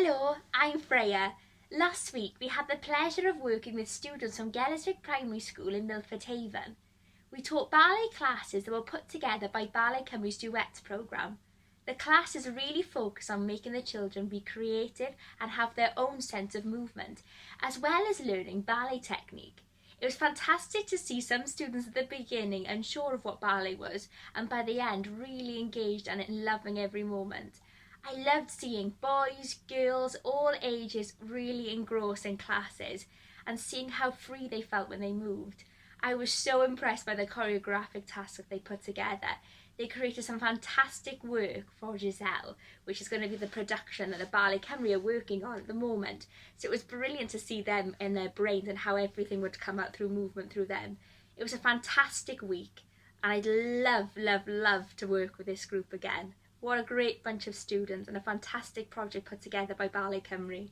Hello, I'm Freya. Last week we had the pleasure of working with students from Gelliswick Primary School in Milford Haven. We taught ballet classes that were put together by Ballet Cymru's Duets programme. The classes really focus on making the children be creative and have their own sense of movement, as well as learning ballet technique. It was fantastic to see some students at the beginning unsure of what ballet was, and by the end really engaged and loving every moment. I loved seeing boys, girls, all ages really engrossed in classes and seeing how free they felt when they moved. I was so impressed by the choreographic tasks that they put together. They created some fantastic work for Giselle, which is going to be the production that the Ballet Cymru are working on at the moment. So it was brilliant to see them in their brains and how everything would come out through movement through them. It was a fantastic week and I'd love to work with this group again. What a great bunch of students and a fantastic project put together by Ballet Cymru.